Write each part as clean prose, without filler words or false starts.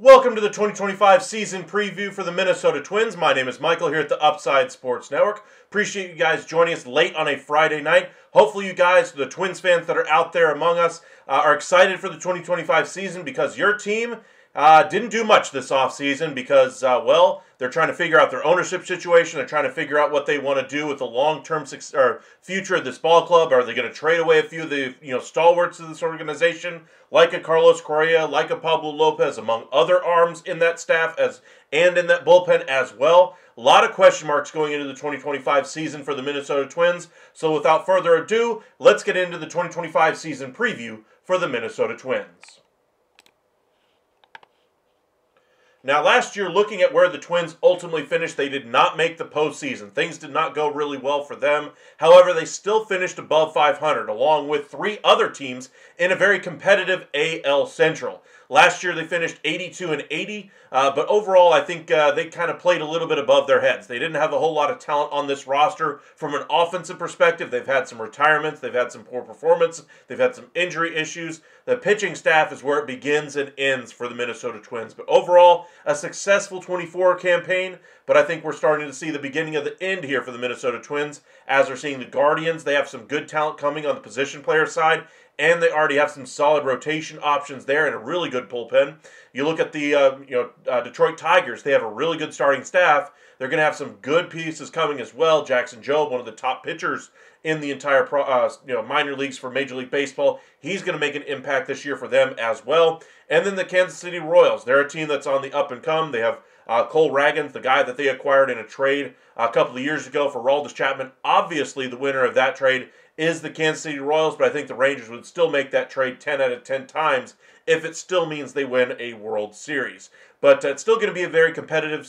Welcome to the 2025 season preview for the Minnesota Twins. My name is Michael here at the Upside Sports Network. Appreciate you guys joining us late on a Friday night. Hopefully you guys, the Twins fans that are out there among us, are excited for the 2025 season because your team didn't do much this offseason because, they're trying to figure out their ownership situation. They're trying to figure out what they want to do with the long-term future of this ball club. Are they going to trade away a few of the stalwarts of this organization, like a Carlos Correa, like a Pablo Lopez, among other arms in that staff and in that bullpen as well? A lot of question marks going into the 2025 season for the Minnesota Twins. So without further ado, let's get into the 2025 season preview for the Minnesota Twins. Now, last year, looking at where the Twins ultimately finished, they did not make the postseason. Things did not go really well for them. However, they still finished above 500, along with three other teams in a very competitive AL Central. Last year, they finished 82-80, but overall, I think they kind of played a little bit above their heads. They didn't have a whole lot of talent on this roster from an offensive perspective. They've had some retirements. They've had some poor performance. They've had some injury issues. The pitching staff is where it begins and ends for the Minnesota Twins. But overall, a successful 24 campaign, but I think we're starting to see the beginning of the end here for the Minnesota Twins as we're seeing the Guardians. They have some good talent coming on the position player side, and they already have some solid rotation options there and a really good bullpen. You look at the Detroit Tigers. They have a really good starting staff. They're going to have some good pieces coming as well. Jackson Jobe, one of the top pitchers in the entire minor leagues for Major League Baseball. He's going to make an impact this year for them as well. And then the Kansas City Royals. They're a team that's on the up and come. They have Cole Ragans, the guy that they acquired in a trade a couple of years ago for Aroldis Chapman. Obviously, the winner of that trade is the Kansas City Royals, but I think the Rangers would still make that trade 10 out of 10 times if it still means they win a World Series. But it's still going to be a very competitive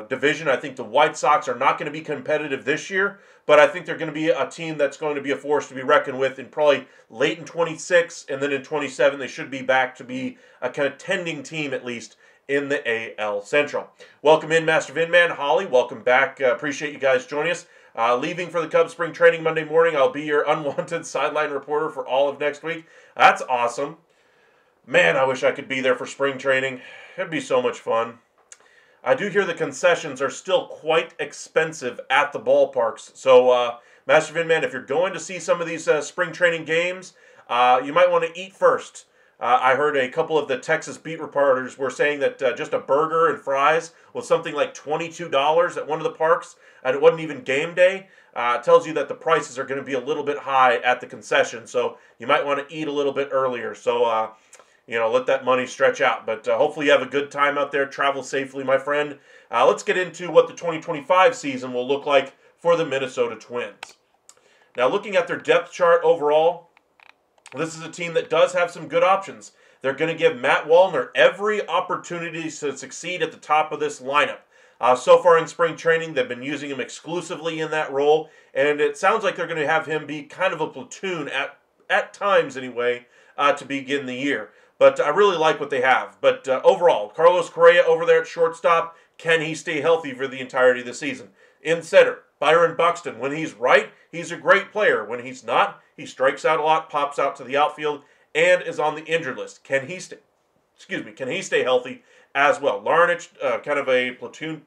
division. I think the White Sox are not going to be competitive this year, but I think they're going to be a team that's going to be a force to be reckoned with in probably late in 26, and then in 27 they should be back to be a contending team at least in the AL Central. Welcome in, Master Vinman, Holly. Welcome back. Appreciate you guys joining us. Leaving for the Cubs spring training Monday morning. I'll be your unwanted sideline reporter for all of next week. That's awesome. Man, I wish I could be there for spring training. It'd be so much fun. I do hear the concessions are still quite expensive at the ballparks. So, Master Vinman, if you're going to see some of these spring training games, you might want to eat first. I heard a couple of the Texas beat reporters were saying that just a burger and fries was something like $22 at one of the parks, and it wasn't even game day. It tells you that the prices are going to be a little bit high at the concession, so you might want to eat a little bit earlier. So, let that money stretch out. But hopefully you have a good time out there. Travel safely, my friend. Let's get into what the 2025 season will look like for the Minnesota Twins. Now, looking at their depth chart overall, this is a team that does have some good options. They're going to give Matt Wallner every opportunity to succeed at the top of this lineup. So far in spring training, they've been using him exclusively in that role, and it sounds like they're going to have him be kind of a platoon at times anyway to begin the year. But I really like what they have. But overall, Carlos Correa over there at shortstop, can he stay healthy for the entirety of the season? In center, Byron Buxton, when he's right, he's a great player. When he's not, he strikes out a lot, pops out to the outfield, and is on the injured list. Can he stay healthy as well? Larnach, kind of a platoon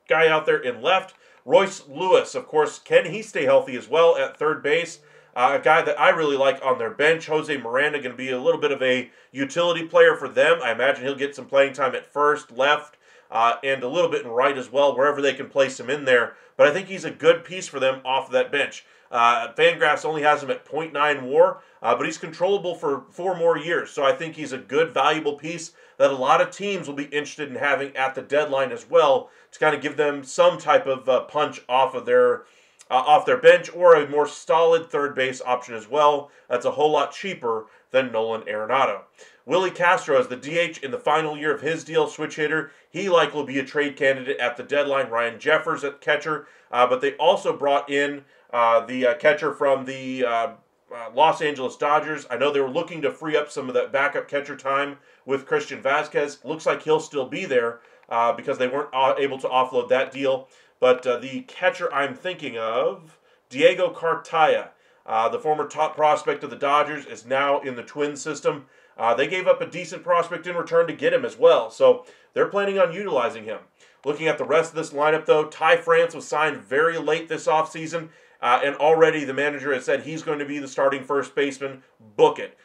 guy out there in left. Royce Lewis, of course, can he stay healthy as well at third base? A guy that I really like on their bench, Jose Miranda, going to be a little bit of a utility player for them. I imagine he'll get some playing time at first, left, and a little bit in right as well, wherever they can place him in there. But I think he's a good piece for them off of that bench. Fangraphs only has him at .9 WAR, but he's controllable for 4 more years. So I think he's a good, valuable piece that a lot of teams will be interested in having at the deadline as well to kind of give them some type of punch off their bench, or a more solid third base option as well. That's a whole lot cheaper than Nolan Arenado. Willie Castro is the DH in the final year of his deal, switch hitter. He likely will be a trade candidate at the deadline. Ryan Jeffers at catcher, but they also brought in the catcher from the Los Angeles Dodgers. I know they were looking to free up some of that backup catcher time with Christian Vasquez. Looks like he'll still be there because they weren't able to offload that deal. But the catcher I'm thinking of, Diego Cartaya, the former top prospect of the Dodgers, is now in the Twins system. They gave up a decent prospect in return to get him as well, so they're planning on utilizing him. Looking at the rest of this lineup, though, Ty France was signed very late this offseason, and already the manager has said he's going to be the starting first baseman. Book it.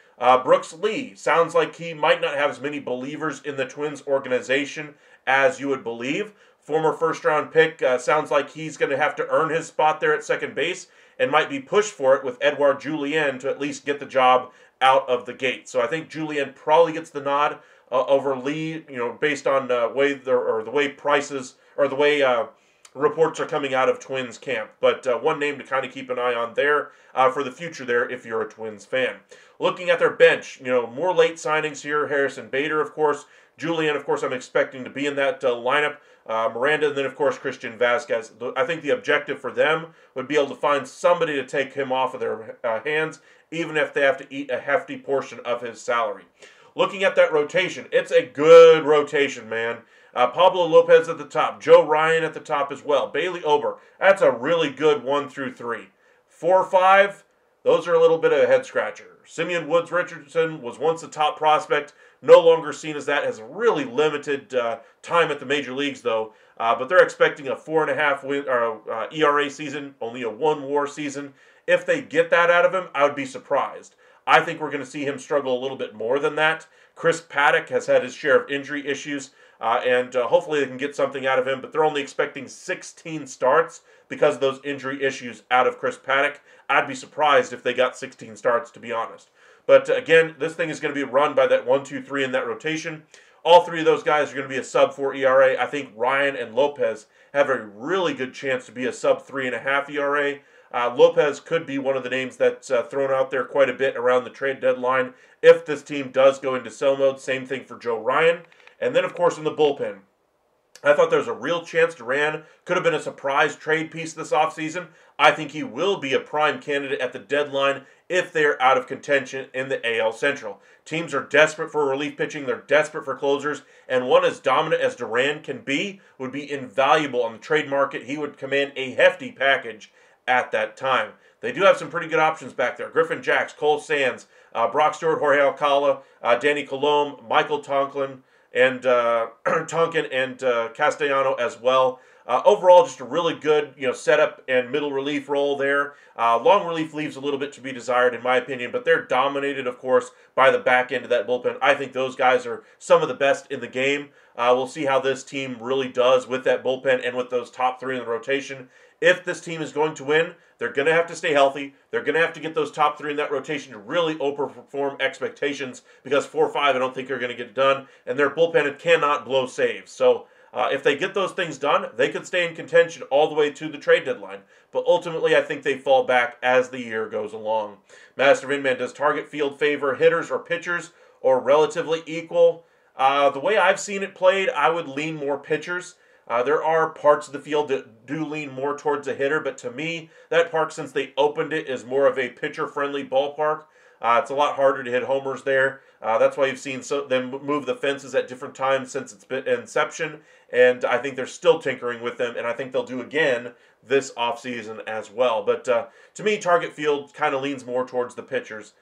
Brooks Lee sounds like he might not have as many believers in the Twins organization as you would believe. Former first-round pick, sounds like he's going to have to earn his spot there at second base and might be pushed for it with Edouard Julien to at least get the job out of the gate. So I think Julien probably gets the nod over Lee, based on the way prices or the way reports are coming out of Twins camp. But one name to kind of keep an eye on there for the future there if you're a Twins fan. Looking at their bench, more late signings here. Harrison Bader, of course. Julien, of course, I'm expecting to be in that lineup. Miranda, and then, of course, Christian Vasquez. I think the objective for them would be able to find somebody to take him off of their hands, even if they have to eat a hefty portion of his salary. Looking at that rotation, it's a good rotation, man. Pablo Lopez at the top. Joe Ryan at the top as well. Bailey Ober. That's a really good 1 through 3. 4 or 5, those are a little bit of a head-scratcher. Simeon Woods Richardson was once a top prospect. No longer seen as that, has really limited time at the major leagues, though. But they're expecting a 4.5 ERA season, only a 1 WAR season. If they get that out of him, I would be surprised. I think we're going to see him struggle a little bit more than that. Chris Paddock has had his share of injury issues, and hopefully they can get something out of him. But they're only expecting 16 starts because of those injury issues out of Chris Paddock. I'd be surprised if they got 16 starts, to be honest. But again, this thing is going to be run by that 1, 2, 3 in that rotation. All three of those guys are going to be a sub-4 ERA. I think Ryan and Lopez have a really good chance to be a sub-3.5 ERA. Lopez could be one of the names that's thrown out there quite a bit around the trade deadline if this team does go into sell mode. Same thing for Joe Ryan. And then, of course, in the bullpen, I thought there was a real chance Duran could have been a surprise trade piece this offseason. I think he will be a prime candidate at the deadline if they're out of contention in the AL Central. Teams are desperate for relief pitching. They're desperate for closers. And one as dominant as Duran can be would be invaluable on the trade market. He would command a hefty package at that time. They do have some pretty good options back there. Griffin Jacks, Cole Sands, Brock Stewart, Jorge Alcala, Danny Colomb, Michael Tonkin, and Castellano as well. Overall, just a really good, setup and middle relief role there. Long relief leaves a little bit to be desired, in my opinion, but they're dominated, of course, by the back end of that bullpen. I think those guys are some of the best in the game. We'll see how this team really does with that bullpen and with those top three in the rotation. If this team is going to win, they're going to have to stay healthy. They're going to have to get those top three in that rotation to really overperform expectations, because 4-5, I don't think are going to get it done, and their bullpen cannot blow saves. So if they get those things done, they could stay in contention all the way to the trade deadline. But ultimately, I think they fall back as the year goes along. Master Vinman, does target field favor hitters or pitchers, or relatively equal? The way I've seen it played, I would lean more pitchers. There are parts of the field that do lean more towards a hitter, but to me, that park, since they opened it, is more of a pitcher-friendly ballpark. It's a lot harder to hit homers there. That's why you've seen them move the fences at different times since its inception, and I think they're still tinkering with them, and I think they'll do again this offseason as well. But to me, target field kind of leans more towards the pitchers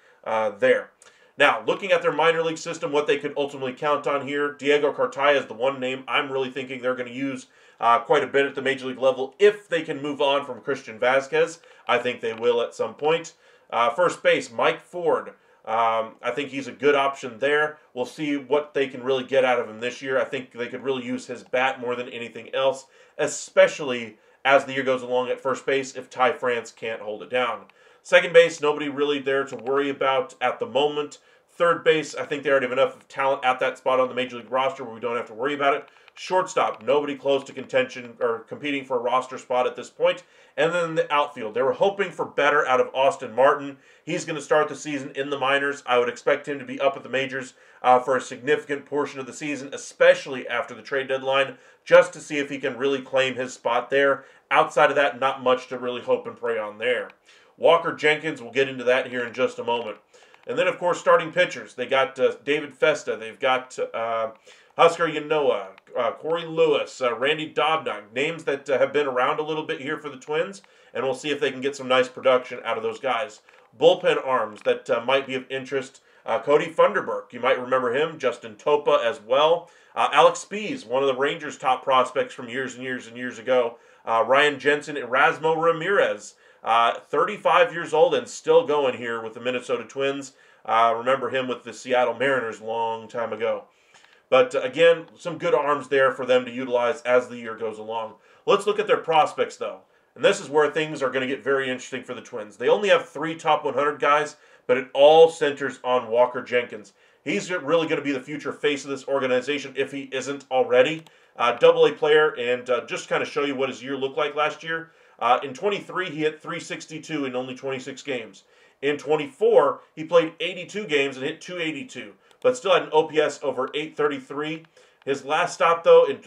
there. Now, looking at their minor league system, what they could ultimately count on here, Diego Cartaya is the one name I'm really thinking they're going to use quite a bit at the major league level if they can move on from Christian Vasquez. I think they will at some point. First base, Mike Ford. I think he's a good option there. We'll see what they can really get out of him this year. I think they could really use his bat more than anything else, especially as the year goes along at first base if Ty France can't hold it down. Second base, nobody really there to worry about at the moment. Third base, I think they already have enough talent at that spot on the Major League roster where we don't have to worry about it. Shortstop, nobody close to contention or competing for a roster spot at this point. And then the outfield, they were hoping for better out of Austin Martin. He's going to start the season in the minors. I would expect him to be up at the majors for a significant portion of the season, especially after the trade deadline, just to see if he can really claim his spot there. Outside of that, not much to really hope and pray on there. Walker Jenkins, we'll get into that here in just a moment. And then, of course, starting pitchers. They got David Festa. They've got Husker Yanoa, Corey Lewis, Randy Dobnak. Names that have been around a little bit here for the Twins. And we'll see if they can get some nice production out of those guys. Bullpen arms that might be of interest. Cody Funderburk, you might remember him. Justin Topa as well. Alex Spees, one of the Rangers' top prospects from years and years and years ago. Ryan Jensen, Erasmo Ramirez, 35 years old and still going here with the Minnesota Twins. Remember him with the Seattle Mariners long time ago. But again, some good arms there for them to utilize as the year goes along. Let's look at their prospects, though. And this is where things are going to get very interesting for the Twins. They only have 3 top 100 guys, but it all centers on Walker Jenkins. He's really going to be the future face of this organization if he isn't already. Double-A player, and just kind of show you what his year looked like last year. In 23, he hit 362 in only 26 games. In 24, he played 82 games and hit 282, but still had an OPS over 833. His last stop, though, in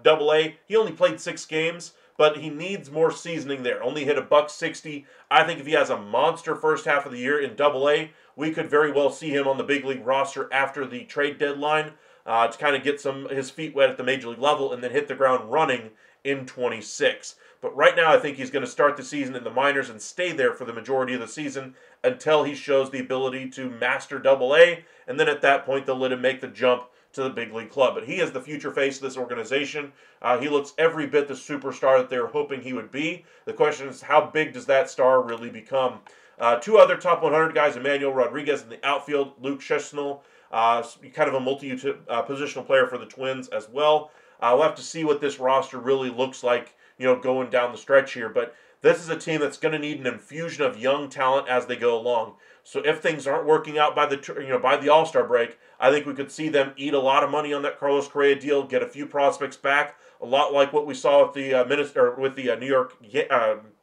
Double-A, he only played 6 games, but he needs more seasoning there. Only hit $160. I think if he has a monster first half of the year in Double-A, we could very well see him on the big league roster after the trade deadline to kind of get his feet wet at the major league level and then hit the ground running in 26. But right now, I think he's going to start the season in the minors and stay there for the majority of the season until he shows the ability to master Double-A, and then at that point, they'll let him make the jump to the big league club. But he is the future face of this organization. He looks every bit the superstar that they were hoping he would be. The question is, how big does that star really become? 2 other top 100 guys, Emmanuel Rodriguez in the outfield, Luke Chesnell, kind of a multi-positional player for the Twins as well. We'll have to see what this roster really looks like, going down the stretch here. But this is a team that's going to need an infusion of young talent as they go along. So if things aren't working out by the All-Star break, I think we could see them eat a lot of money on that Carlos Correa deal, get a few prospects back, a lot like what we saw with the New York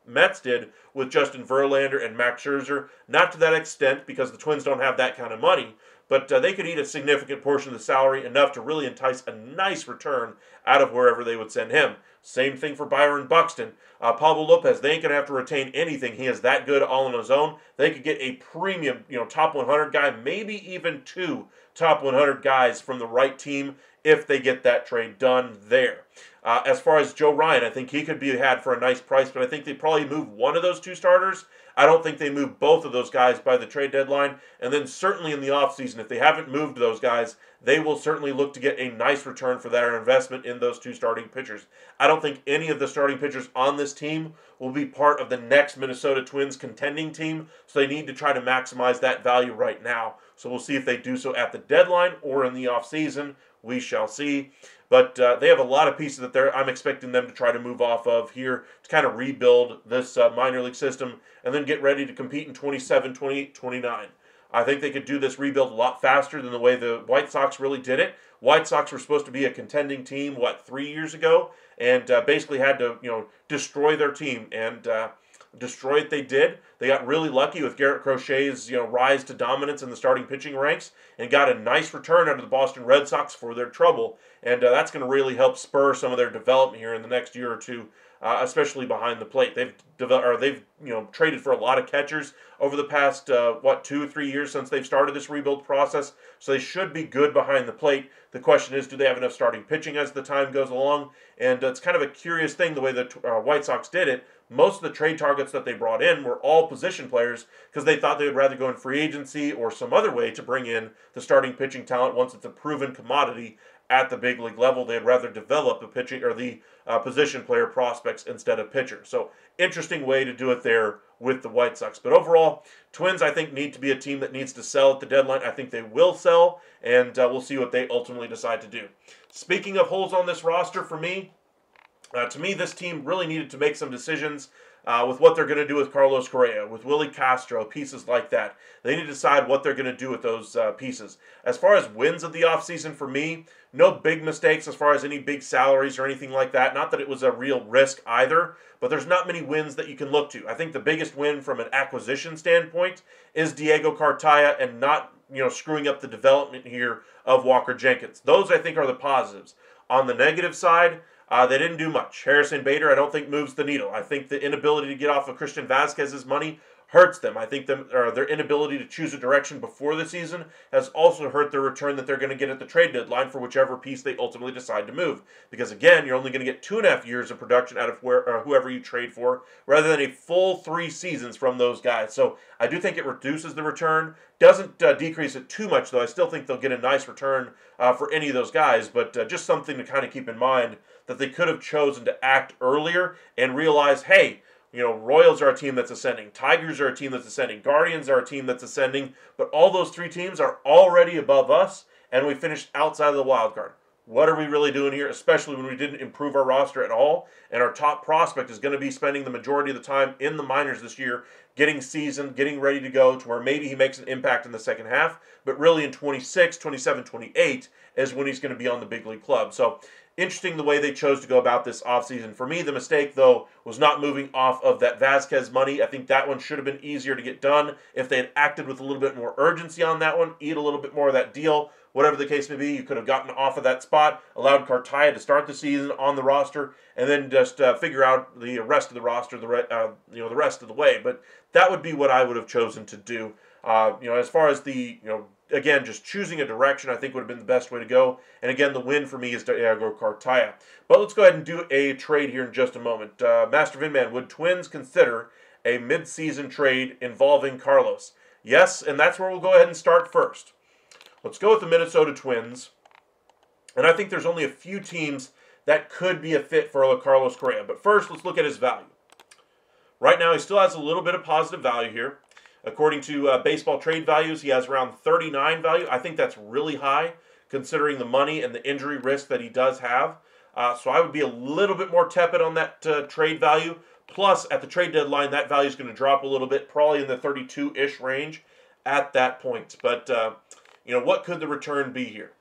Mets did with Justin Verlander and Max Scherzer. Not to that extent, because the Twins don't have that kind of money, but they could eat a significant portion of the salary, enough to really entice a nice return out of wherever they would send him. Same thing for Byron Buxton. Pablo Lopez, they ain't going to have to retain anything. He is that good all on his own. They could get a premium, top 100 guy, maybe even 2 top 100 guys from the right team if they get that trade done there. As far as Joe Ryan, I think he could be had for a nice price, but I think they probably move one of those 2 starters. I don't think they move both of those guys by the trade deadline. And then certainly in the offseason, if they haven't moved those guys, they will certainly look to get a nice return for their investment in those 2 starting pitchers. I don't think any of the starting pitchers on this team will be part of the next Minnesota Twins contending team, so they need to try to maximize that value right now. So we'll see if they do so at the deadline or in the offseason. We shall see. But they have a lot of pieces that I'm expecting them to try to move off of here to kind of rebuild this minor league system and then get ready to compete in 27, 28, 29. I think they could do this rebuild a lot faster than the way the White Sox really did it. White Sox were supposed to be a contending team, 3 years ago, and basically had to, destroy their team, and destroy it they did. They got really lucky with Garrett Crochet's, rise to dominance in the starting pitching ranks, and got a nice return out of the Boston Red Sox for their trouble, and that's going to really help spur some of their development here in the next year or two. Especially behind the plate. They've traded for a lot of catchers over the past 2 or 3 years since they've started this rebuild process. So they should be good behind the plate. The question is, do they have enough starting pitching as the time goes along? And it's kind of a curious thing the way the White Sox did it. Most of the trade targets that they brought in were all position players because they thought they would rather go in free agency or some other way to bring in the starting pitching talent once it's a proven commodity at the big league level. They'd rather develop the pitching or the position player prospects instead of pitchers. So interesting way to do it there with the White Sox. But overall, Twins, I think, need to be a team that needs to sell at the deadline. I think they will sell, and we'll see what they ultimately decide to do. Speaking of holes on this roster, for me, to me, this team really needed to make some decisions with what they're going to do with Carlos Correa, with Willie Castro, pieces like that. They need to decide what they're going to do with those pieces. As far as wins of the offseason, for me, no big mistakes as far as any big salaries or anything like that. Not that it was a real risk either, but there's not many wins that you can look to. I think the biggest win from an acquisition standpoint is Diego Cartaya and not screwing up the development here of Walker Jenkins. Those, I think, are the positives. On the negative side, they didn't do much. Harrison Bader, I don't think, moves the needle. I think the inability to get off of Christian Vasquez's money hurts them. I think their inability to choose a direction before the season has also hurt their return that they're going to get at the trade deadline for whichever piece they ultimately decide to move. Because again, you're only going to get 2.5 years of production out of whoever you trade for, rather than a full 3 seasons from those guys. So I do think it reduces the return. Doesn't decrease it too much, though. I still think they'll get a nice return for any of those guys, but just something to kind of keep in mind that they could have chosen to act earlier and realize, hey, Royals are a team that's ascending. Tigers are a team that's ascending. Guardians are a team that's ascending. But all those 3 teams are already above us, and we finished outside of the wild card. What are we really doing here, especially when we didn't improve our roster at all, and our top prospect is going to be spending the majority of the time in the minors this year, getting seasoned, getting ready to go to where maybe he makes an impact in the second half, but really in 26, 27, 28 is when he's going to be on the big league club. So interesting the way they chose to go about this offseason. For me, the mistake, though, was not moving off of that Vasquez money. I think that one should have been easier to get done if they had acted with a little bit more urgency on that one, eat a little bit more of that deal. Whatever the case may be, you could have gotten off of that spot, allowed Cartaya to start the season on the roster, and then just figure out the rest of the roster, the rest of the way. But that would be what I would have chosen to do. As far as the again, just choosing a direction, I think would have been the best way to go. And again, the win for me is Diego Cartaya. But let's go ahead and do a trade here in just a moment. Master Vinman, would Twins consider a mid-season trade involving Carlos? Yes, and that's where we'll go ahead and start first. Let's go with the Minnesota Twins. And I think there's only a few teams that could be a fit for Carlos Correa. But first, let's look at his value. Right now, he still has a little bit of positive value here. According to baseball trade values, he has around 39 value. I think that's really high, considering the money and the injury risk that he does have. So I would be a little bit more tepid on that trade value. Plus, at the trade deadline, that value is going to drop a little bit, probably in the 32-ish range at that point. But, what could the return be here?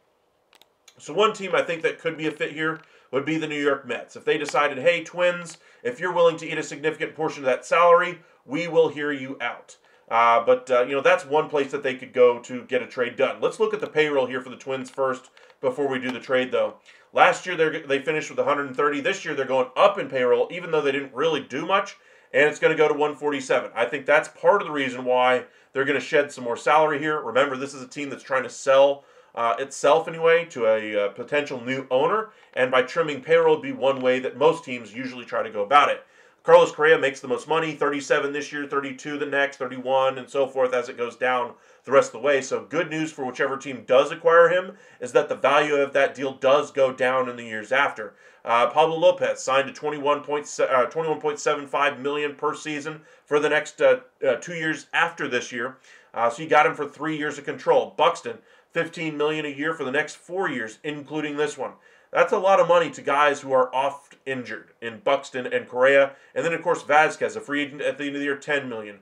So one team I think that could be a fit here would be the New York Mets. If they decided, hey, Twins, if you're willing to eat a significant portion of that salary, we will hear you out. But that's one place that they could go to get a trade done. Let's look at the payroll here for the Twins first before we do the trade, though. Last year, they finished with 130. This year, they're going up in payroll, even though they didn't really do much, and it's going to go to 147. I think that's part of the reason why they're going to shed some more salary here. Remember, this is a team that's trying to sell itself, anyway, to a potential new owner, and by trimming payroll would be one way that most teams usually try to go about it. Carlos Correa makes the most money, 37 this year, 32 the next, 31, and so forth as it goes down the rest of the way. So good news for whichever team does acquire him is that the value of that deal does go down in the years after. Pablo Lopez signed to $21.75 million per season for the next 2 years after this year. So you got him for 3 years of control. Buxton, $15 million a year for the next 4 years, including this one. That's a lot of money to guys who are oft injured in Buxton and Correa. And then, of course, Vasquez, a free agent at the end of the year, $10 million.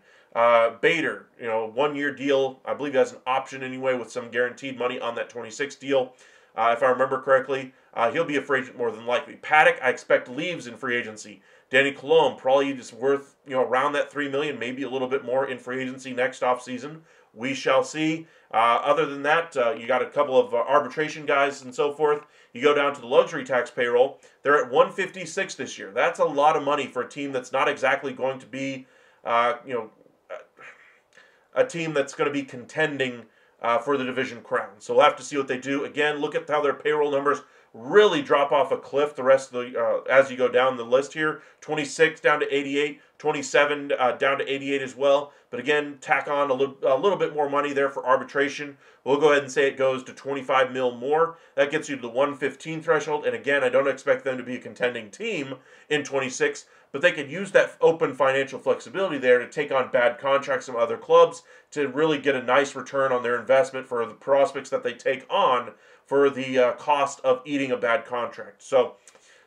Bader, 1-year deal. I believe he has an option anyway with some guaranteed money on that 26 deal. If I remember correctly, he'll be a free agent more than likely. Paddock, I expect, leaves in free agency. Danny Colomb, probably just worth, around that $3 million, maybe a little bit more in free agency next offseason. We shall see. Other than that, you got a couple of arbitration guys and so forth. You go down to the luxury tax payroll. They're at 156 this year. That's a lot of money for a team that's not exactly going to be, a team that's going to be contending for the division crown. So we'll have to see what they do. Again, look at how their payroll numbers really drop off a cliff the rest of the as you go down the list here. 26 down to 88, 27 down to 88 as well. But again, tack on a little bit more money there for arbitration. We'll go ahead and say it goes to 25 mil more. That gets you to the 115 threshold. And again, I don't expect them to be a contending team in 26, but they could use that open financial flexibility there to take on bad contracts from other clubs to really get a nice return on their investment for the prospects that they take on for the cost of eating a bad contract. So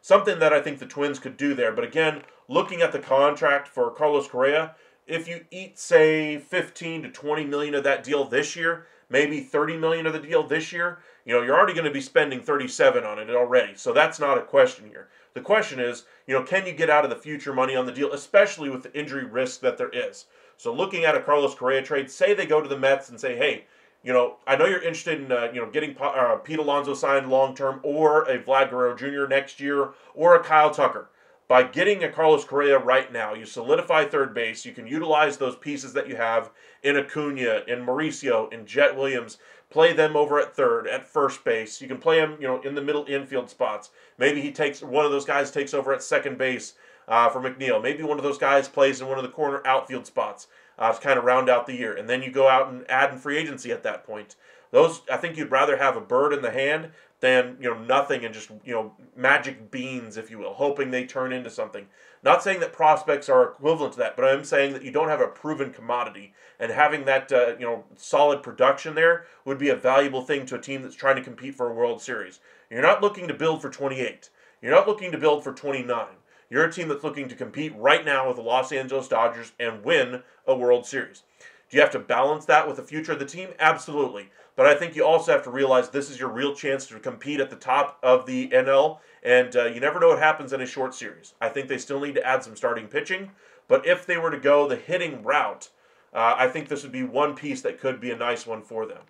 something that I think the Twins could do there. But again, looking at the contract for Carlos Correa, if you eat, say, 15 to 20 million of that deal this year, maybe 30 million of the deal this year, you're already going to be spending 37 on it already. So that's not a question here. The question is, can you get out of the future money on the deal, especially with the injury risk that there is? So looking at a Carlos Correa trade, say they go to the Mets and say, hey, I know you're interested in, getting Pete Alonso signed long-term or a Vlad Guerrero Jr. next year or a Kyle Tucker. by getting a Carlos Correa right now, you solidify third base. You can utilize those pieces that you have in Acuna, in Mauricio, in Jet Williams. Play them over at third, at first base. You can play them, in the middle infield spots. Maybe one of those guys takes over at second base for McNeil. Maybe one of those guys plays in one of the corner outfield spots to kind of round out the year. And then you go out and add in free agency at that point. I think you'd rather have a bird in the hand than nothing and just magic beans, if you will, hoping they turn into something. Not saying that prospects are equivalent to that, but I'm saying that you don't have a proven commodity, and having that solid production there would be a valuable thing to a team that's trying to compete for a World Series. You're not looking to build for 28. You're not looking to build for 29. You're a team that's looking to compete right now with the Los Angeles Dodgers and win a World Series. Do you have to balance that with the future of the team? Absolutely. But I think you also have to realize this is your real chance to compete at the top of the NL, and you never know what happens in a short series. I think they still need to add some starting pitching, but if they were to go the hitting route, I think this would be one piece that could be a nice one for them.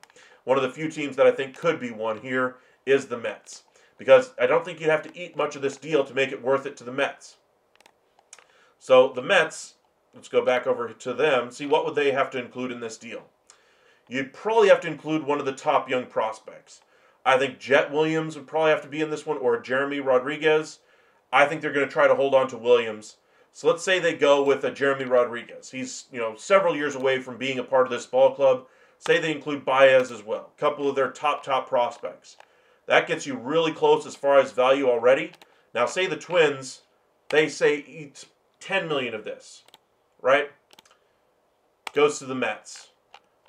One of the few teams that I think could be one here is the Mets, because I don't think you'd have to eat much of this deal to make it worth it to the Mets. So the Mets, let's go back over to them, see what would they have to include in this deal. You'd probably have to include one of the top young prospects. I think Jet Williams would probably have to be in this one, or Jeremy Rodriguez. I think they're going to try to hold on to Williams. So let's say they go with a Jeremy Rodriguez. He's several years away from being a part of this ball club. Say they include Baez as well, a couple of their top prospects. That gets you really close as far as value already. Now say the Twins, they say eat $10 million of this, right? Goes to the Mets.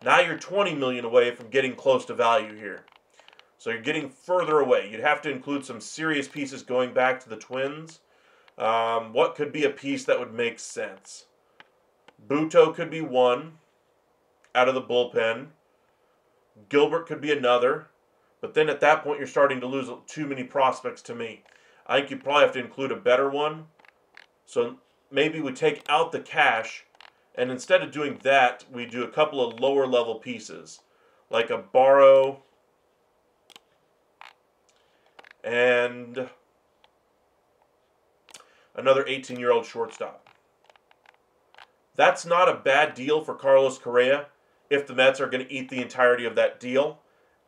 Now you're $20 million away from getting close to value here. So you're getting further away. You'd have to include some serious pieces going back to the Twins. What could be a piece that would make sense? Buto could be one out of the bullpen. Gilbert could be another. But then at that point, you're starting to lose too many prospects to me. I think you probably have to include a better one. So maybe we take out the cash, and instead of doing that, we do a couple of lower level pieces, like a Barrow and another 18-year-old shortstop. That's not a bad deal for Carlos Correa if the Mets are going to eat the entirety of that deal,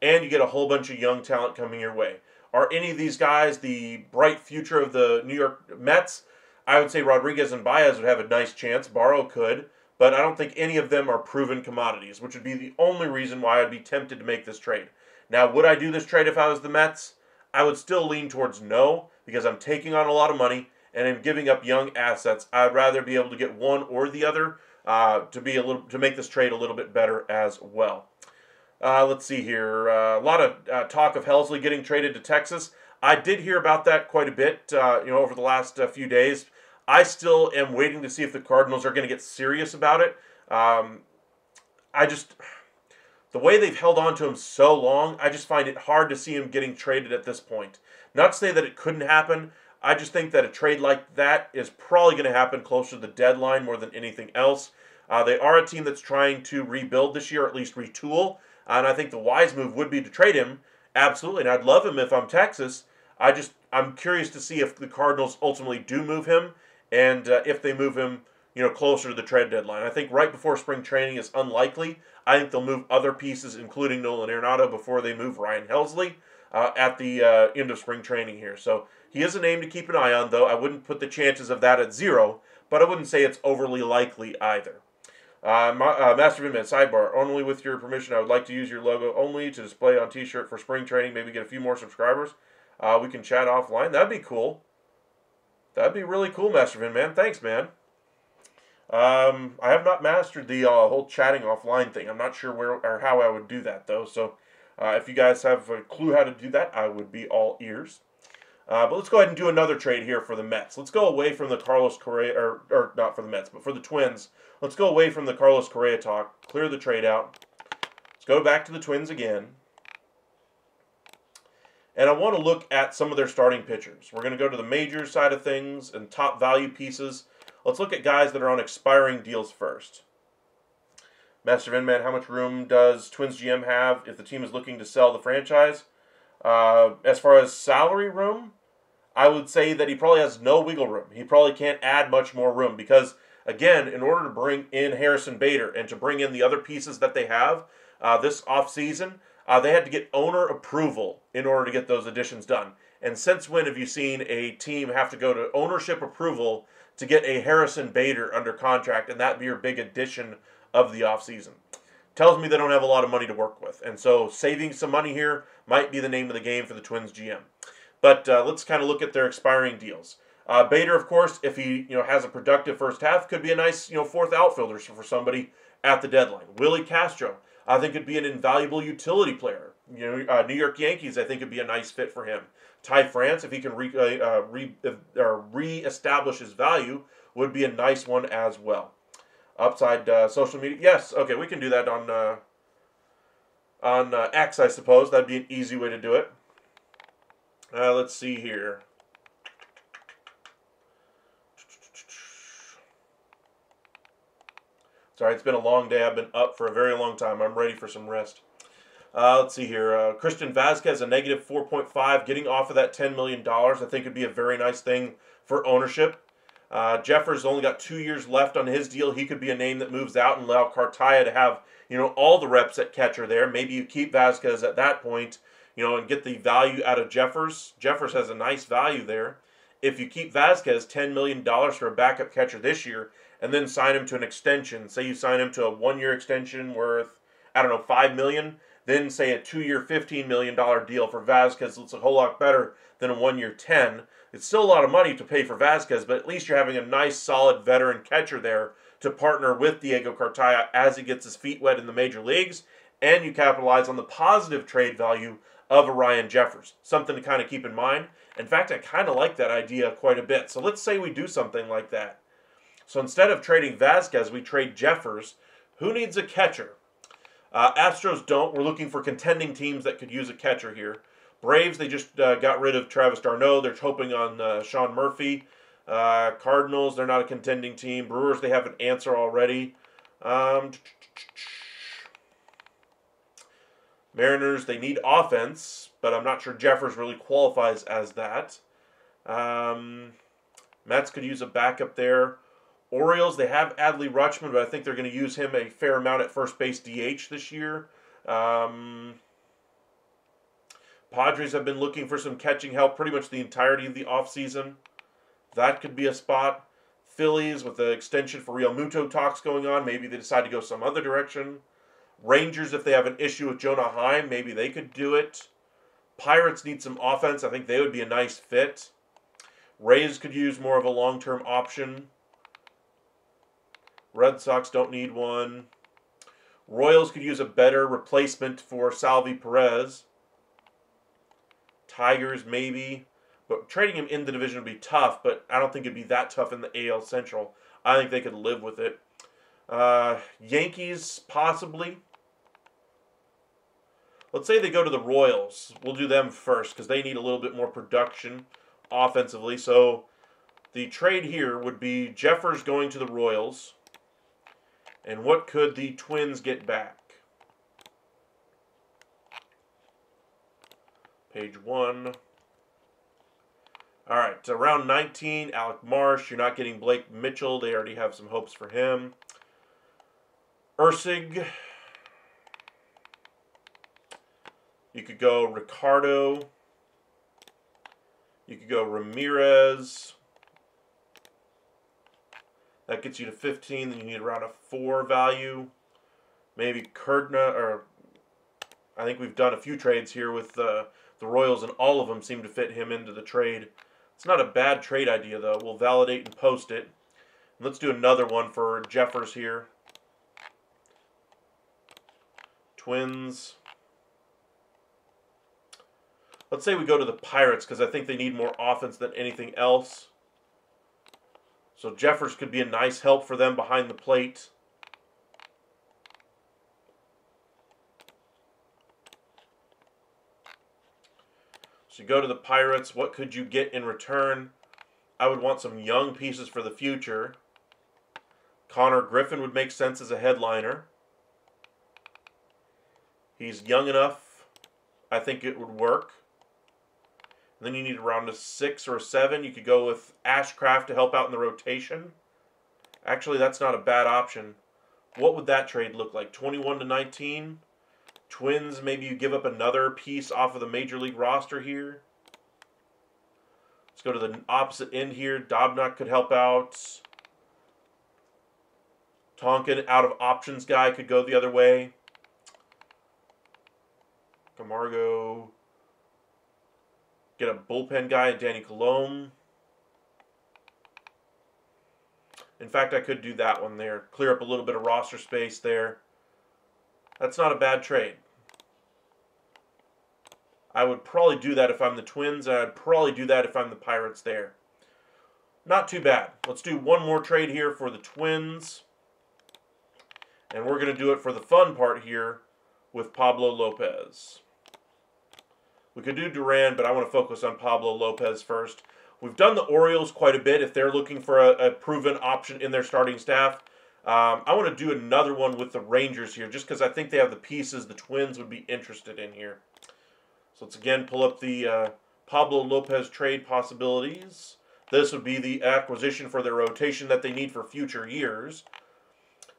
and you get a whole bunch of young talent coming your way. Are any of these guys the bright future of the New York Mets? I would say Rodriguez and Baez would have a nice chance. Barrow could. But I don't think any of them are proven commodities, which would be the only reason why I'd be tempted to make this trade. Now, would I do this trade if I was the Mets? I would still lean towards no, because I'm taking on a lot of money, and in giving up young assets, I'd rather be able to get one or the other to make this trade a little bit better as well. Let's see here. A lot of talk of Helsley getting traded to Texas. I did hear about that quite a bit, over the last few days. I still am waiting to see if the Cardinals are going to get serious about it. The way they've held on to him so long, I just find it hard to see him getting traded at this point. Not to say that it couldn't happen. I just think that a trade like that is probably going to happen closer to the deadline more than anything else. They are a team that's trying to rebuild this year, or at least retool. And I think the wise move would be to trade him. Absolutely. And I'd love him if I'm Texas. I'm curious to see if the Cardinals ultimately do move him. And if they move him, closer to the trade deadline. I think right before spring training is unlikely. I think they'll move other pieces, including Nolan Arenado, before they move Ryan Helsley at the end of spring training here. So he is a name to keep an eye on, though. I wouldn't put the chances of that at 0, but I wouldn't say it's overly likely either. Master Vinman, sidebar. Only with your permission, I would like to use your logo only to display on T-shirt for spring training. Maybe get a few more subscribers. We can chat offline. That'd be cool. That'd be really cool, Master Vin, man. Thanks, man. I have not mastered the whole chatting offline thing. I'm not sure where or how I would do that, though. So if you guys have a clue how to do that, I would be all ears. But let's go ahead and do another trade here for the Mets. Let's go away from the Carlos Correa, or not for the Mets, but for the Twins. Let's go away from the Carlos Correa talk. Clear the trade out. Let's go back to the Twins again. And I want to look at some of their starting pitchers. We're going to go to the major side of things and top value pieces. Let's look at guys that are on expiring deals first. Master Vinman, how much room does Twins GM have if the team is looking to sell the franchise? As far as salary room, I would say that he probably has no wiggle room. He probably can't add much more room because, again, in order to bring in Harrison Bader and to bring in the other pieces that they have this offseason, they had to get owner approval in order to get those additions done. And since when have you seen a team have to go to ownership approval to get a Harrison Bader under contract, and that be your big addition of the offseason? Tells me they don't have a lot of money to work with. And so saving some money here might be the name of the game for the Twins GM. But let's kind of look at their expiring deals. Bader, of course, if he has a productive first half, could be a nice fourth outfielder for somebody at the deadline. Willie Castro, I think, could be an invaluable utility player. New York Yankees, I think, would be a nice fit for him. Ty France, if he can re-establish his value, would be a nice one as well. Upside social media, yes, okay, we can do that on X, I suppose. That'd be an easy way to do it. Let's see here. Sorry, it's been a long day. I've been up for a very long time. I'm ready for some rest. Let's see here. Christian Vazquez, a negative 4.5, getting off of that $10 million. I think would be a very nice thing for ownership. Jeffers only got 2 years left on his deal. He could be a name that moves out and allow Cartaya to have, all the reps at catcher there. Maybe you keep Vazquez at that point, and get the value out of Jeffers. Jeffers has a nice value there. If you keep Vazquez, $10 million for a backup catcher this year, and then sign him to an extension. Say you sign him to a 1-year extension worth, $5 million. Then say a 2-year, $15 million deal for Vazquez. It's a whole lot better than a 1-year, $10. It's still a lot of money to pay for Vazquez, but at least you're having a nice, solid veteran catcher there to partner with Diego Cartaya as he gets his feet wet in the major leagues, and you capitalize on the positive trade value of a Ryan Jeffers. Something to kind of keep in mind. In fact, I kind of like that idea quite a bit. So let's say we do something like that. So instead of trading Vazquez, we trade Jeffers. Who needs a catcher? Astros don't. We're looking for contending teams that could use a catcher here. Braves, they just got rid of Travis d'Arnaud. They're hoping on Sean Murphy. Cardinals, they're not a contending team. Brewers, they have an answer already. Mariners, they need offense, but I'm not sure Jeffers really qualifies as that. Mets could use a backup there. Orioles, they have Adley Rutschman, but I think they're going to use him a fair amount at first base DH this year. Padres have been looking for some catching help pretty much the entirety of the offseason. That could be a spot. Phillies, with the extension for Real Muto talks going on, maybe they decide to go some other direction. Rangers, if they have an issue with Jonah Heim, maybe they could do it. Pirates need some offense. I think they would be a nice fit. Rays could use more of a long-term option. Red Sox don't need one. Royals could use a better replacement for Salvi Perez. Tigers, maybe. But trading him in the division would be tough, but I don't think it'd be that tough in the AL Central. I think they could live with it. Yankees, possibly. Let's say they go to the Royals. We'll do them first because they need a little bit more production offensively. So the trade here would be Jeffers going to the Royals. And what could the Twins get back? Page 1. All right, so round 19, Alec Marsh. You're not getting Blake Mitchell. They already have some hopes for him. Ursig. You could go Ricardo. You could go Ramirez. That gets you to 15. Then you need around a 4 value. Maybe Kurdna, or I think we've done a few trades here with the Royals, and all of them seem to fit him into the trade. It's not a bad trade idea, though. We'll validate and post it. And let's do another one for Jeffers here. Twins. Let's say we go to the Pirates because I think they need more offense than anything else. So Jeffers could be a nice help for them behind the plate. So you go to the Pirates. What could you get in return? I would want some young pieces for the future. Connor Griffin would make sense as a headliner. He's young enough. I think it would work. And then you need around a 6 or a 7. You could go with Ashcraft to help out in the rotation. Actually, that's not a bad option. What would that trade look like? 21 to 19? Twins, maybe you give up another piece off of the Major League roster here. Let's go to the opposite end here. Dobnak could help out. Tonkin, out of options guy, could go the other way. Camargo. Get a bullpen guy, Danny Colomb. In fact, I could do that one there. Clear up a little bit of roster space there. That's not a bad trade. I would probably do that if I'm the Twins, and I'd probably do that if I'm the Pirates there. Not too bad. Let's do one more trade here for the Twins. And we're going to do it for the fun part here with Pablo Lopez. We could do Duran, but I want to focus on Pablo Lopez first. We've done the Orioles quite a bit if they're looking for a proven option in their starting staff. I want to do another one with the Rangers here just because I think they have the pieces the Twins would be interested in here. So let's again pull up the Pablo Lopez trade possibilities. This would be the acquisition for their rotation that they need for future years.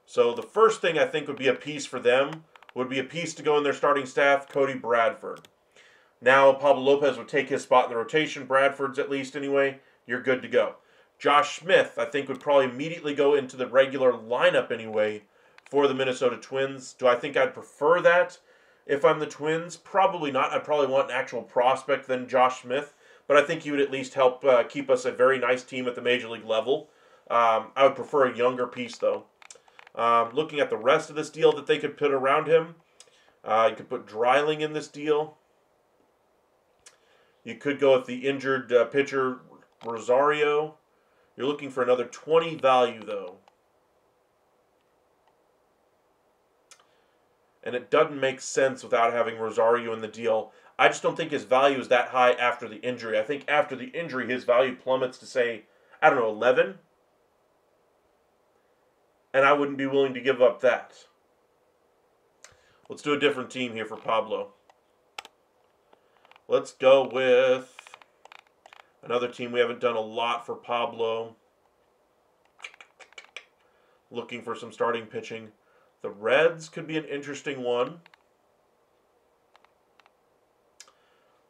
So the first thing I think would be a piece for them would be a piece to go in their starting staff, Cody Bradford. Now Pablo Lopez would take his spot in the rotation. Bradford's at least anyway. You're good to go. Josh Smith, I think, would probably immediately go into the regular lineup anyway for the Minnesota Twins. Do I think I'd prefer that if I'm the Twins? Probably not. I'd probably want an actual prospect than Josh Smith. But I think he would at least help keep us a very nice team at the Major League level. I would prefer a younger piece, though. Looking at the rest of this deal that they could put around him, you could put Dreiling in this deal. You could go with the injured pitcher Rosario. You're looking for another 20 value, though. And it doesn't make sense without having Rosario in the deal. I just don't think his value is that high after the injury. I think after the injury, his value plummets to, say, I don't know, 11? And I wouldn't be willing to give up that. Let's do a different team here for Pablo. Let's go with another team. We haven't done a lot for Pablo. Looking for some starting pitching. The Reds could be an interesting one.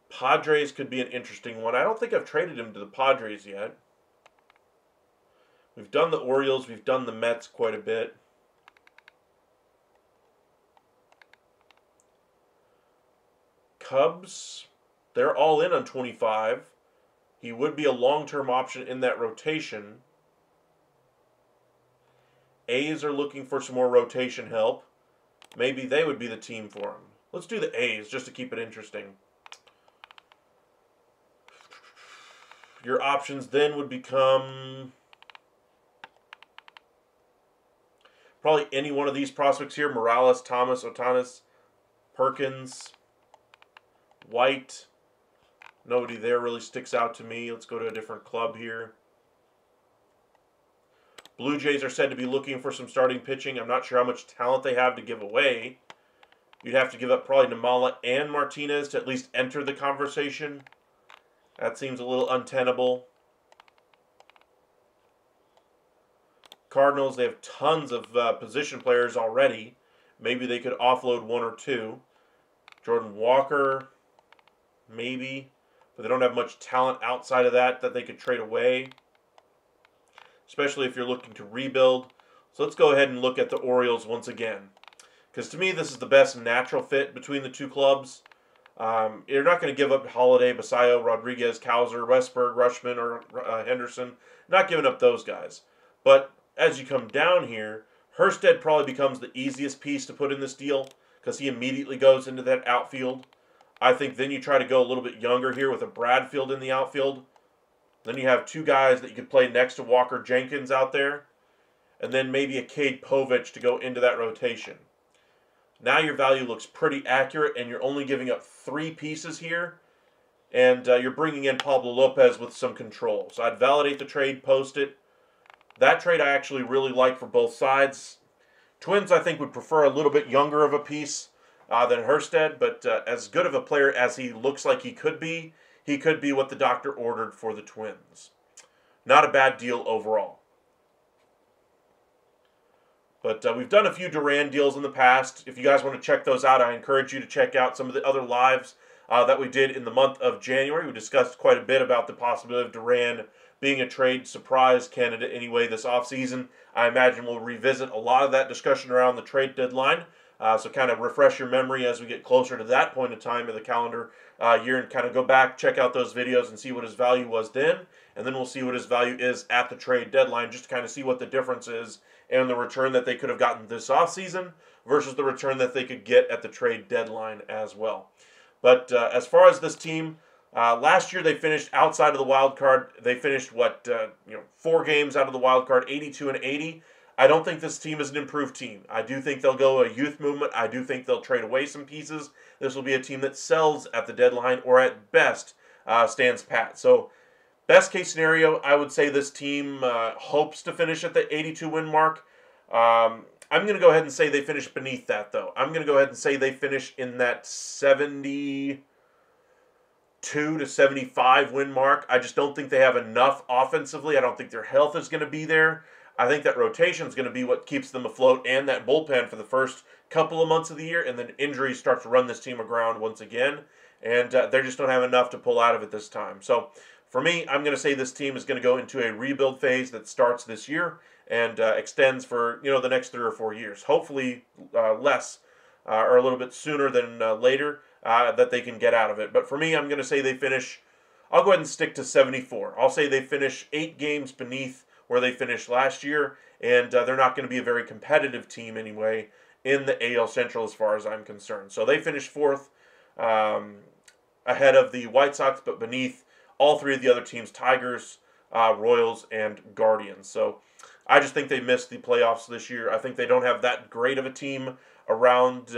Padres could be an interesting one. I don't think I've traded him to the Padres yet. We've done the Orioles. We've done the Mets quite a bit. Cubs, they're all in on 25. He would be a long-term option in that rotation. A's are looking for some more rotation help. Maybe they would be the team for him. Let's do the A's just to keep it interesting. Your options then would become probably any one of these prospects here. Morales, Thomas, Otanis, Perkins, White. Nobody there really sticks out to me. Let's go to a different club here. Blue Jays are said to be looking for some starting pitching. I'm not sure how much talent they have to give away. You'd have to give up probably Namala and Martinez to at least enter the conversation. That seems a little untenable. Cardinals, they have tons of position players already. Maybe they could offload one or two. Jordan Walker, maybe. But they don't have much talent outside of that they could trade away. Especially if you're looking to rebuild. So let's go ahead and look at the Orioles once again. Because to me, this is the best natural fit between the two clubs. You're not going to give up Holiday, Basayo, Rodriguez, Cowser, Westberg, Rushman, or Henderson. Not giving up those guys. But as you come down here, Hurstead probably becomes the easiest piece to put in this deal because he immediately goes into that outfield. I think then you try to go a little bit younger here with a Bradfield in the outfield. Then you have two guys that you could play next to Walker Jenkins out there. And then maybe a Cade Povich to go into that rotation. Now your value looks pretty accurate, and you're only giving up 3 pieces here. And you're bringing in Pablo Lopez with some control. So I'd validate the trade, post it. That trade I actually really like for both sides. Twins, I think, would prefer a little bit younger of a piece than Hurstead. But as good of a player as he looks like he could be, he could be what the doctor ordered for the Twins. Not a bad deal overall. But we've done a few Duran deals in the past. If you guys want to check those out, I encourage you to check out some of the other lives that we did in the month of January. We discussed quite a bit about the possibility of Duran being a trade surprise candidate anyway this offseason. I imagine we'll revisit a lot of that discussion around the trade deadline. So kind of refresh your memory as we get closer to that point in time of the calendar year and kind of go back, check out those videos and see what his value was then. And then we'll see what his value is at the trade deadline just to kind of see what the difference is and the return that they could have gotten this offseason versus the return that they could get at the trade deadline as well. But as far as this team, last year they finished outside of the wild card. They finished 4 games out of the wild card, 82 and 80. I don't think this team is an improved team. I do think they'll go a youth movement. I do think they'll trade away some pieces. This will be a team that sells at the deadline or at best stands pat. So best case scenario, I would say this team hopes to finish at the 82 win mark. I'm going to go ahead and say they finish beneath that, though. I'm going to go ahead and say they finish in that 72 to 75 win mark. I just don't think they have enough offensively. I don't think their health is going to be there. I think that rotation is going to be what keeps them afloat and that bullpen for the first couple of months of the year, and then injuries start to run this team aground once again, and they just don't have enough to pull out of it this time. So for me, I'm going to say this team is going to go into a rebuild phase that starts this year and extends for the next 3 or 4 years. Hopefully less or a little bit sooner than later that they can get out of it. But for me, I'm going to say they finish. I'll go ahead and stick to 74. I'll say they finish 8 games beneath where they finished last year, and they're not going to be a very competitive team anyway in the AL Central as far as I'm concerned. So they finished 4th ahead of the White Sox, but beneath all 3 of the other teams, Tigers, Royals, and Guardians. So I just think they missed the playoffs this year. I think they don't have that great of a team around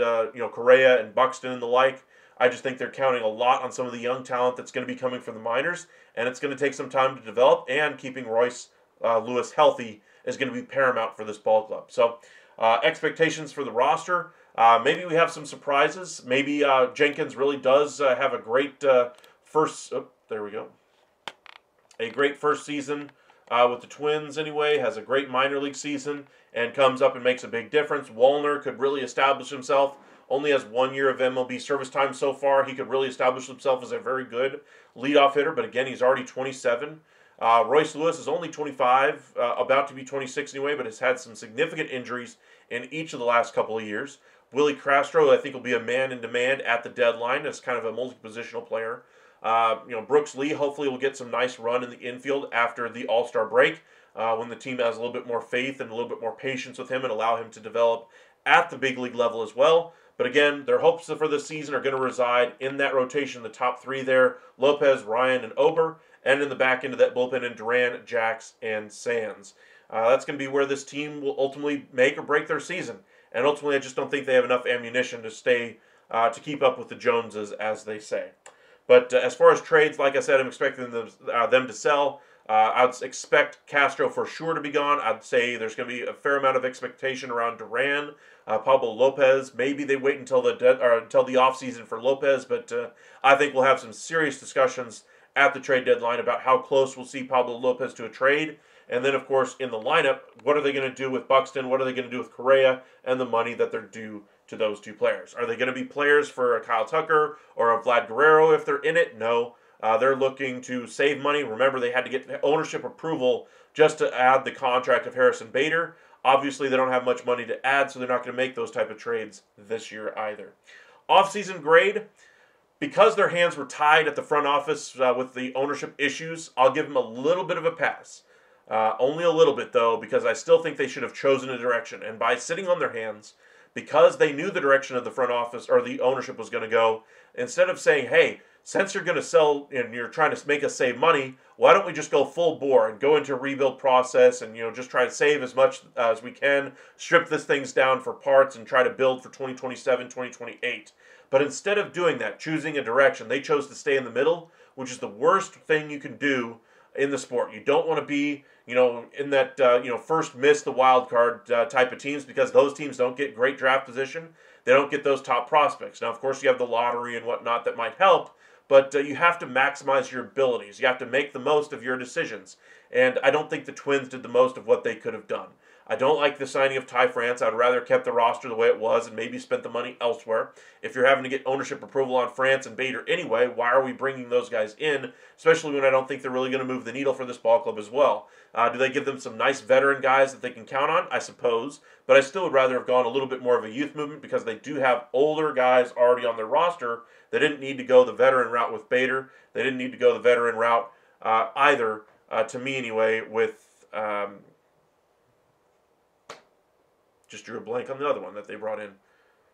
Correa and Buxton and the like. I just think they're counting a lot on some of the young talent that's going to be coming from the minors, and it's going to take some time to develop, and keeping Royce Lewis healthy is going to be paramount for this ball club. So expectations for the roster, maybe we have some surprises. Maybe Jenkins really does have a great first season with the Twins anyway, has a great minor league season and comes up and makes a big difference. Wallner could really establish himself. Only has 1 year of MLB service time so far. He could really establish himself as a very good leadoff hitter, but again, he's already 27. Royce Lewis is only 25, about to be 26 anyway, but has had some significant injuries in each of the last couple of years. Willie Castro, I think, will be a man in demand at the deadline as kind of a multi-positional player. Brooks Lee hopefully will get some nice run in the infield after the All-Star break when the team has a little bit more faith and a little bit more patience with him and allow him to develop at the big league level as well. But again, their hopes for this season are going to reside in that rotation, the top 3 there, Lopez, Ryan, and Ober. And in the back end of that bullpen in Duran, Jax, and Sands. That's going to be where this team will ultimately make or break their season. And ultimately, I just don't think they have enough ammunition to stay to keep up with the Joneses, as they say. But as far as trades, like I said, I'm expecting them to sell. I'd expect Castro for sure to be gone. I'd say there's going to be a fair amount of expectation around Duran, Pablo Lopez. Maybe they wait until the offseason for Lopez, but I think we'll have some serious discussions at the trade deadline about how close we'll see Pablo Lopez to a trade. And then, of course, in the lineup, what are they going to do with Buxton? What are they going to do with Correa and the money that they're due to those 2 players? Are they going to be players for a Kyle Tucker or a Vlad Guerrero if they're in it? No. They're looking to save money. Remember, they had to get ownership approval just to add the contract of Harrison Bader. Obviously, they don't have much money to add, so they're not going to make those type of trades this year either. Offseason grade. Because their hands were tied at the front office with the ownership issues, I'll give them a little bit of a pass. Only a little bit, though, because I still think they should have chosen a direction. And by sitting on their hands, because they knew the direction of the front office or the ownership was going to go, instead of saying, hey, since you're going to sell and you're trying to make us save money, why don't we just go full bore and go into a rebuild process and just try to save as much as we can, strip this things down for parts and try to build for 2027, 2028. But instead of doing that, choosing a direction, they chose to stay in the middle, which is the worst thing you can do in the sport. You don't want to be, in that, first miss the wild card type of teams, because those teams don't get great draft position. They don't get those top prospects. Now, of course, you have the lottery and whatnot that might help, but you have to maximize your abilities. You have to make the most of your decisions. And I don't think the Twins did the most of what they could have done. I don't like the signing of Ty France. I'd rather kept the roster the way it was and maybe spent the money elsewhere. If you're having to get ownership approval on France and Bader anyway, why are we bringing those guys in, especially when I don't think they're really going to move the needle for this ball club as well? Do they give them some nice veteran guys that they can count on? I suppose. But I still would rather have gone a little bit more of a youth movement because they do have older guys already on their roster. They didn't need to go the veteran route with Bader. They didn't need to go the veteran route either, to me anyway, with... just drew a blank on the other one that they brought in.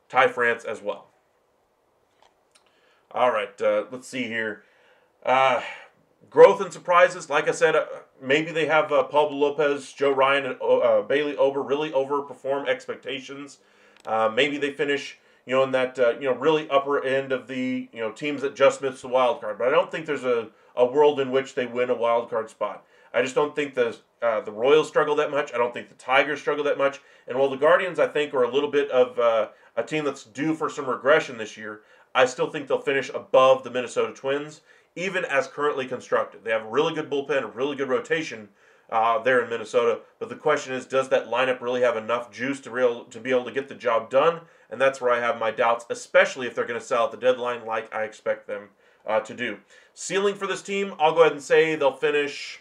Ty France as well. All right, let's see here. Growth and surprises. Like I said, maybe they have Pablo Lopez, Joe Ryan, and Bailey Ober really overperform expectations. Maybe they finish, in that really upper end of the teams that just missed the wild card. But I don't think there's a world in which they win a wild card spot. I just don't think the Royals struggle that much. I don't think the Tigers struggle that much. And while the Guardians, I think, are a little bit of a team that's due for some regression this year, I still think they'll finish above the Minnesota Twins, even as currently constructed. They have a really good bullpen, a really good rotation there in Minnesota. But the question is, does that lineup really have enough juice to be able to get the job done? And that's where I have my doubts, especially if they're going to sell at the deadline like I expect them to do. Ceiling for this team, I'll go ahead and say they'll finish...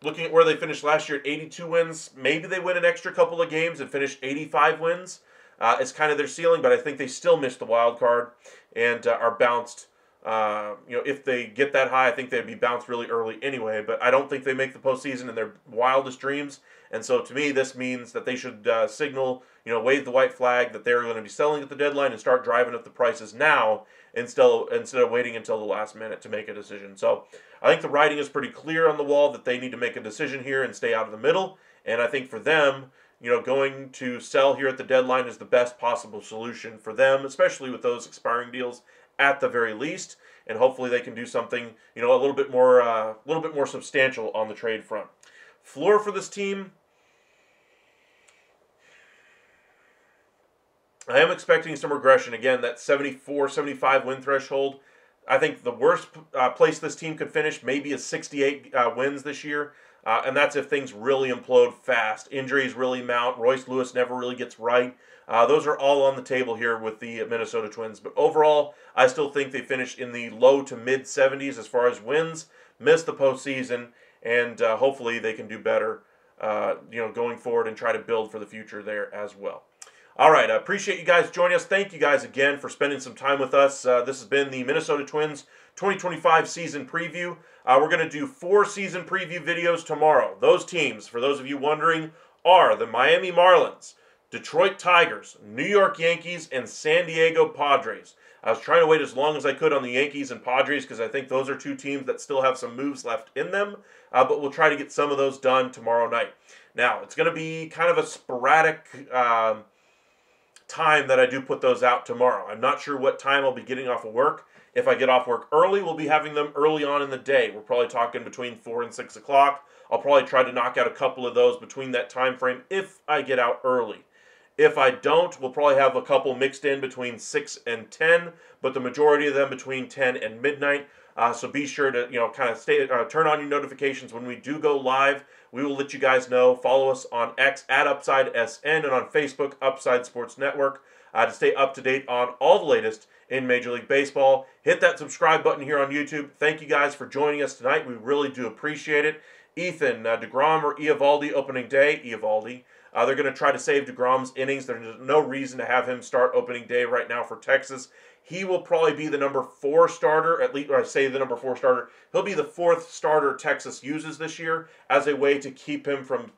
Looking at where they finished last year at 82 wins, maybe they win an extra couple of games and finish 85 wins. It's kind of their ceiling, but I think they still missed the wild card and are bounced. If they get that high, I think they'd be bounced really early anyway. But I don't think they make the postseason in their wildest dreams. And so to me, this means that they should signal, wave the white flag that they're going to be selling at the deadline and start driving up the prices now instead of waiting until the last minute to make a decision. So I think the writing is pretty clear on the wall that they need to make a decision here and stay out of the middle. And I think for them, going to sell here at the deadline is the best possible solution for them, especially with those expiring deals at the very least. And hopefully they can do something, a little bit more substantial on the trade front. Floor for this team, I am expecting some regression. Again, that 74, 75 win threshold. I think the worst place this team could finish maybe is 68 wins this year. And that's if things really implode fast. Injuries really mount. Royce Lewis never really gets right. Those are all on the table here with the Minnesota Twins. But overall, I still think they finish in the low to mid 70s as far as wins, miss the postseason, and hopefully they can do better going forward and try to build for the future there as well. All right, I appreciate you guys joining us. Thank you guys again for spending some time with us. This has been the Minnesota Twins 2025 season preview. We're going to do 4 season preview videos tomorrow. Those teams, for those of you wondering, are the Miami Marlins, Detroit Tigers, New York Yankees, and San Diego Padres. I was trying to wait as long as I could on the Yankees and Padres because I think those are 2 teams that still have some moves left in them, but we'll try to get some of those done tomorrow night. Now, it's going to be kind of a sporadic time that I do put those out tomorrow. I'm not sure what time I'll be getting off of work. If I get off work early, we'll be having them early on in the day. We're probably talking between 4 and 6 o'clock. I'll probably try to knock out a couple of those between that time frame if I get out early. If I don't, we'll probably have a couple mixed in between 6 and 10, but the majority of them between 10 and midnight. So be sure to kind of turn on your notifications when we do go live. We will let you guys know. Follow us on X at UpsideSN and on Facebook, Upside Sports Network, to stay up to date on all the latest in Major League Baseball. Hit that subscribe button here on YouTube. Thank you guys for joining us tonight. We really do appreciate it. Ethan, DeGrom or Eovaldi opening day? Eovaldi. They're going to try to save DeGrom's innings. There's no reason to have him start opening day right now for Texas. He will probably be the number 4 starter, at least, or I say the number 4 starter. He'll be the 4th starter Texas uses this year as a way to keep him from,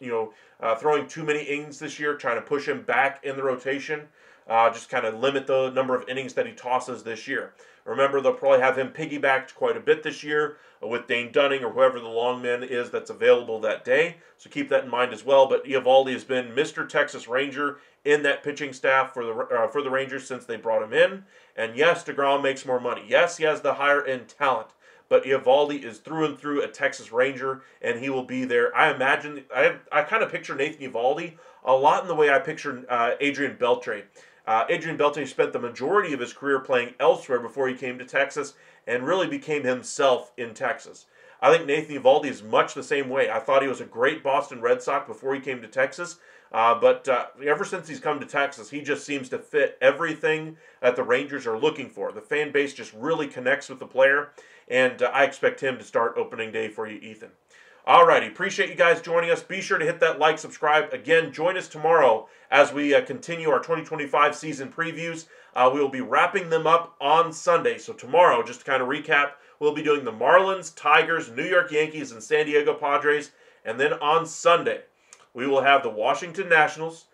throwing too many innings this year, trying to push him back in the rotation. Just kind of limit the number of innings that he tosses this year. Remember, they'll probably have him piggybacked quite a bit this year with Dane Dunning or whoever the longman is that's available that day. So keep that in mind as well. But Eovaldi has been Mr. Texas Ranger in that pitching staff for the Rangers since they brought him in. And yes, DeGrom makes more money. Yes, he has the higher-end talent. But Eovaldi is through and through a Texas Ranger, and he will be there. I imagine, I kind of picture Nathan Eovaldi a lot in the way I picture Adrian Beltre. Adrian Beltre spent the majority of his career playing elsewhere before he came to Texas and really became himself in Texas. I think Nathan Eovaldi is much the same way. I thought he was a great Boston Red Sox before he came to Texas, but ever since he's come to Texas, he just seems to fit everything that the Rangers are looking for. The fan base just really connects with the player, and I expect him to start opening day for you, Ethan. Alrighty, appreciate you guys joining us. Be sure to hit that like, subscribe. Again, join us tomorrow as we continue our 2025 season previews. We will be wrapping them up on Sunday. So tomorrow, just to kind of recap, we'll be doing the Marlins, Tigers, New York Yankees, and San Diego Padres. And then on Sunday, we will have the Washington Nationals,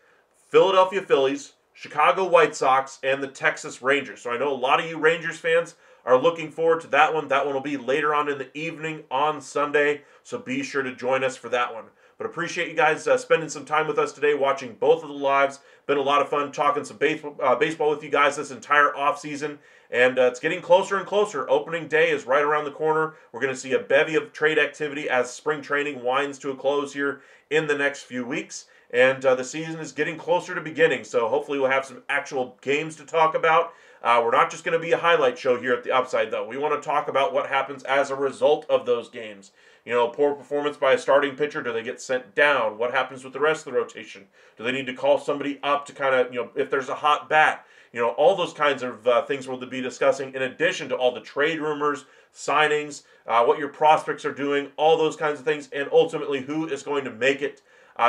Philadelphia Phillies, Chicago White Sox, and the Texas Rangers. So I know a lot of you Rangers fans are looking forward to that one. That one will be later on in the evening on Sunday, so be sure to join us for that one. But appreciate you guys spending some time with us today, watching both of the lives. Been a lot of fun talking some baseball with you guys this entire offseason, and it's getting closer and closer. Opening day is right around the corner. We're going to see a bevy of trade activity as spring training winds to a close here in the next few weeks. And the season is getting closer to beginning, so hopefully we'll have some actual games to talk about. We're not just going to be a highlight show here at the Upside, though. We want to talk about what happens as a result of those games. You know, poor performance by a starting pitcher, do they get sent down? What happens with the rest of the rotation? Do they need to call somebody up to kind of, if there's a hot bat? All those kinds of things we'll be discussing, in addition to all the trade rumors, signings, what your prospects are doing, all those kinds of things, and ultimately who is going to make it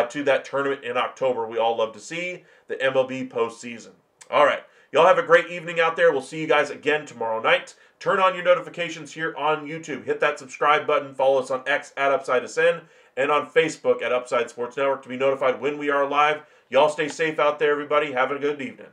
to that tournament in October we all love to see, the MLB postseason. All right. Y'all have a great evening out there. We'll see you guys again tomorrow night. Turn on your notifications here on YouTube. Hit that subscribe button. Follow us on X at UpsideSN and on Facebook at Upside Sports Network to be notified when we are live. Y'all stay safe out there, everybody. Have a good evening.